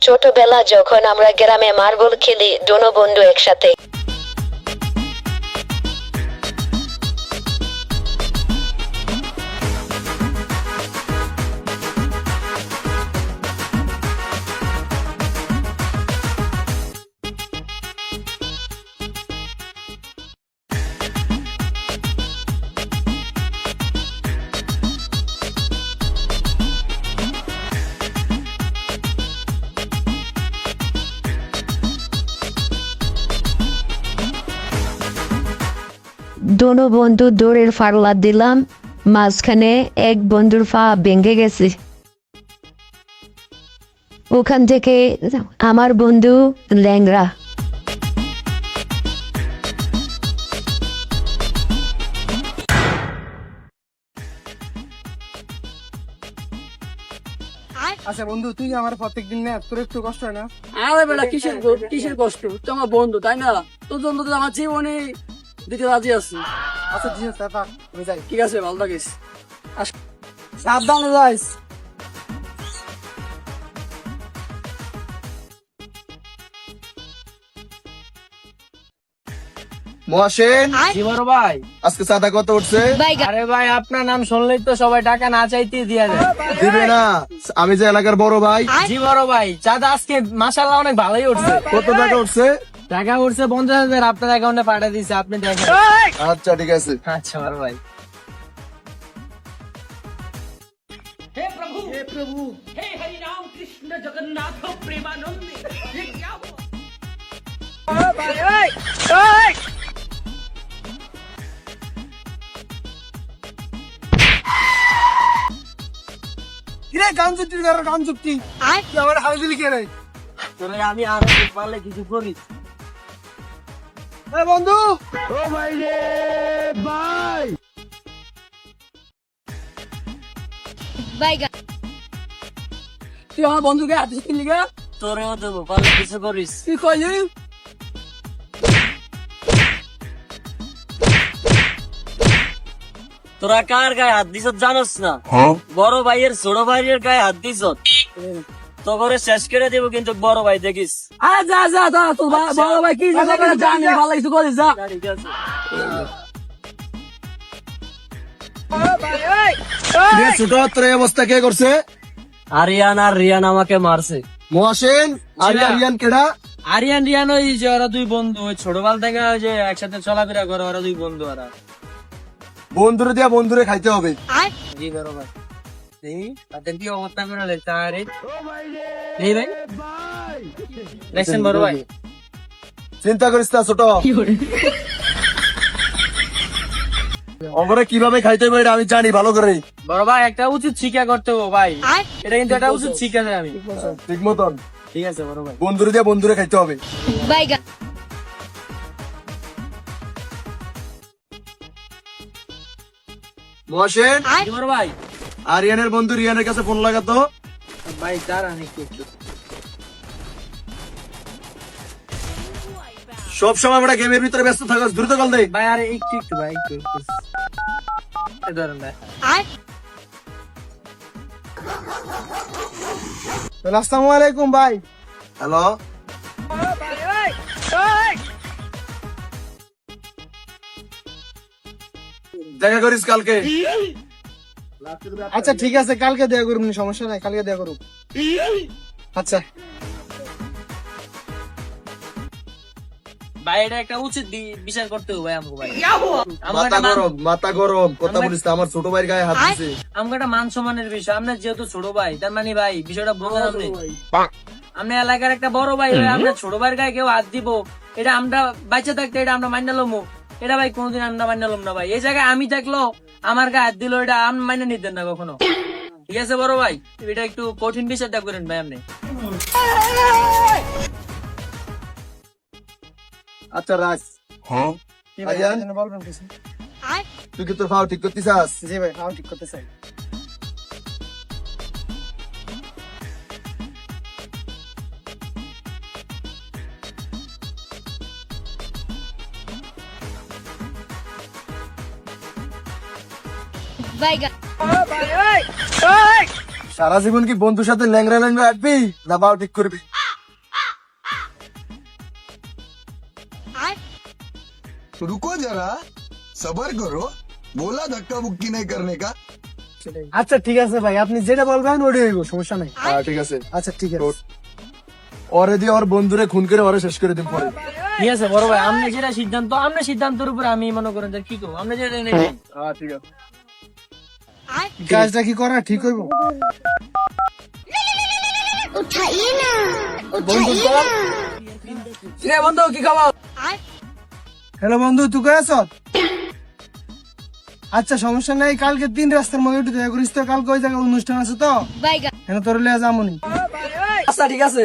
ছোটবেলা যখন আমরা গ্রামে মার্বেল খেলি দোনো বন্ধু একসাথে। দোনো বন্ধু দৌড়ের ফাড়লা দিলাম, মাঝখানে এক বন্ধুর পা ভেঙে গেছে। ওখান থেকে আমার বন্ধু ল্যাংড়া। আচ্ছা বন্ধু, তুই আমার প্রত্যেকদিন না তোর একটু কষ্ট হয় না? আরে বেলা কিসের কষ্ট, তুই আমার বন্ধু তাই না? তোর জন্য তো আমার জীবনে দিতে রাজি আছি। আচ্ছা ঠিক আছে, থাক, আমি যাই। ঠিক আছে, ভালো থাকিস। সাবধানে যাইস। মহাসেন, জি বড় ভাই। আজকে চাঁদা কত উঠছে? আরে ভাই, আপনার নাম শুনলেই তো সবাই টাকা না চাইতেই দিয়া যায়। দিবে না? আমি যে এলাকার বড় ভাই। জি বড় ভাই, চাঁদা আজকে মাশাআল্লাহ অনেক ভালোই উঠছে। কত টাকা উঠছে? টাকা উঠছে 50,000, আপনার অ্যাকাউন্টে পাঠিয়ে দিয়েছে, আপনি দেখেন। আচ্ছা ঠিক আছে। আচ্ছা বড় ভাই। কিরে গান চুক্তি করার গান চুক্তি তুই আমার হাল দিলি কে রে? তোরে আমি আরো পারলে কিছু করি। এ বন্ধু, ও ভাই রে ভাই, তুই আমার বন্ধুকে হাতে কিনলি গা? তোরেও দেবো, পারলে কিছু করিস। তুই কইলি তোরা কার গায়ে হাত দিছ জানোস না? বড় ভাইয়ের ছোট ভাইয়ের গায়ে হাত দিছ, তো করে শেষ করে দেবো কিন্তু বড় ভাই দেখিস। যা যা যা, তোর বড় ভাই কি জানি, ভালো কিছু করিস, যা। কিরে ছোট, তোর এই অবস্থা কে করছে? আরিয়ান আর রিয়ান আমাকে মারছে। মহাসেন, আর জি না। রিয়ান কেডা? আরিয়ান রিয়ান ওই যে ওরা দুই বন্ধু, ওই ছোটবেলা থেকে ওই যে একসাথে চলাফেরা করে, ওরা দুই বন্ধু। ওরা বন্ধুরে দিয়া বন্ধুরে খাইতে হবে। জি বড় ভাই, এই তাদের কি অবস্থা করে লেখা রে? এই ভাই দেখছেন বড় ভাই? চিন্তা করিস না ছোট, অমরে কিভাবে খাইতে হবে এটা আমি জানি ভালো করে। বড় ভাই, একটা উচিত শিক্ষা করতে হবে ভাই, এটা কিন্তু একটা উচিত শিক্ষা চাই আমি। ঠিক মতন ঠিক আছে বড় ভাই। বন্ধুরে দিয়া বন্ধুরে খাইতে হবে। মহাসেন, জি বড় ভাই। আরিয়ানের বন্ধু রিয়ানের কাছে ফোন লাগাতো। ভাই দাঁড়ান একটু। সব সময় আমরা গেমের ভিতরে ব্যস্ত থাকস, দ্রুত কল দে। ভাই আরে একটু ভাই, একটু এই ধরেন ভাই। আসসালামু আলাইকুম ভাই। হ্যালো, দেখা করিস কালকে। আচ্ছা ঠিক আছে, কালকে দেয়া করুন, সমস্যা নাই, কালকে দেয়া করুন। আচ্ছা ভাই এটা একটা উচিত বিচার করতে হবে ভাই আমাকে। ভাই মাথা গরম কথা বলিস না, আমার ছোট ভাইয়ের গায়ে হাত দিছে। আমাকে একটা মান সম্মানের বিষয়, আপনার যেহেতু ছোট ভাই তার মানে ভাই বিষয়টা বুঝলেন আপনি? আপনি এলাকার একটা বড় ভাই হয়ে আমরা ছোট ভাইয়ের গায়ে কেউ হাত দিব, এটা আমরা বাচ্চা থাকতে এটা আমরা মান্য লমো, এটা ভাই কোনোদিন আমরা মান্য লম না ভাই। এই জায়গায় আমি থাকলো আমার গায়ে হাত দিল, এটা আমি মান্য নিতেন না কখনো। ঠিক আছে বড় ভাই, এটা একটু কঠিন বিচারটা করেন ভাই আপনি। আচ্ছা রাখ। কি ভাই, আরিয়ান? যেন বলবেন কিছু? তুই কি তোর ফাও ঠিক করতে চাস? জি ভাই, আমি ঠিক করতে চাই। সারা জীবন কি বন্ধুর সাথে ল্যাংরা ল্যাংরা হাঁটবি, না বাও ঠিক করবি? रुको जरा सबर करो बोला धक्का मुक्की नहीं करने का আচ্ছা ঠিক আছে ভাই, আপনি যেটা বলবেন ওটাই হইব, সমস্যা নাই। হ্যাঁ ঠিক আছে আচ্ছা ঠিক আছে। ওরে দিয়ে ওর বন্ধুরে খুন করে ওরে শেষ করে দিন পরে। ঠিক আছে বড় ভাই, আপনি যেটা সিদ্ধান্ত, আপনার সিদ্ধান্তের উপরে আমি মনে করেন যে কি করবো, আমরা যেটা নেই। হ্যাঁ ঠিক আছে। কাজটা কি করা ঠিক হইব? বন্ধু কি খবর? হ্যালো বন্ধু, তুই কই আছ? আচ্ছা সমস্যা নাই, কালকে 3 রাস্তার মধ্যে একটু দেখা করিস তো, কালকে ওই জায়গায় অনুষ্ঠান আছে তো, হ্যাঁ তোর লিয়ে যামুনি। আচ্ছা ঠিক আছে।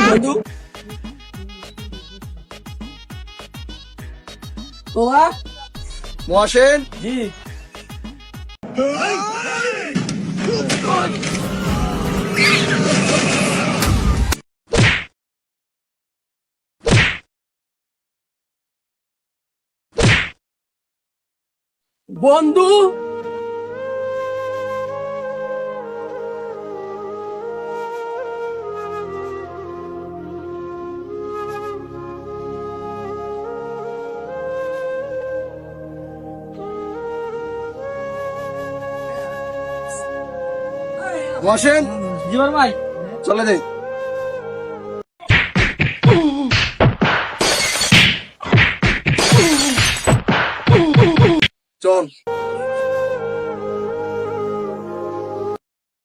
বন্ধু তোরা মহাসেন জি বন্ধু মহাসেন জীবন ভাই চলে দে চল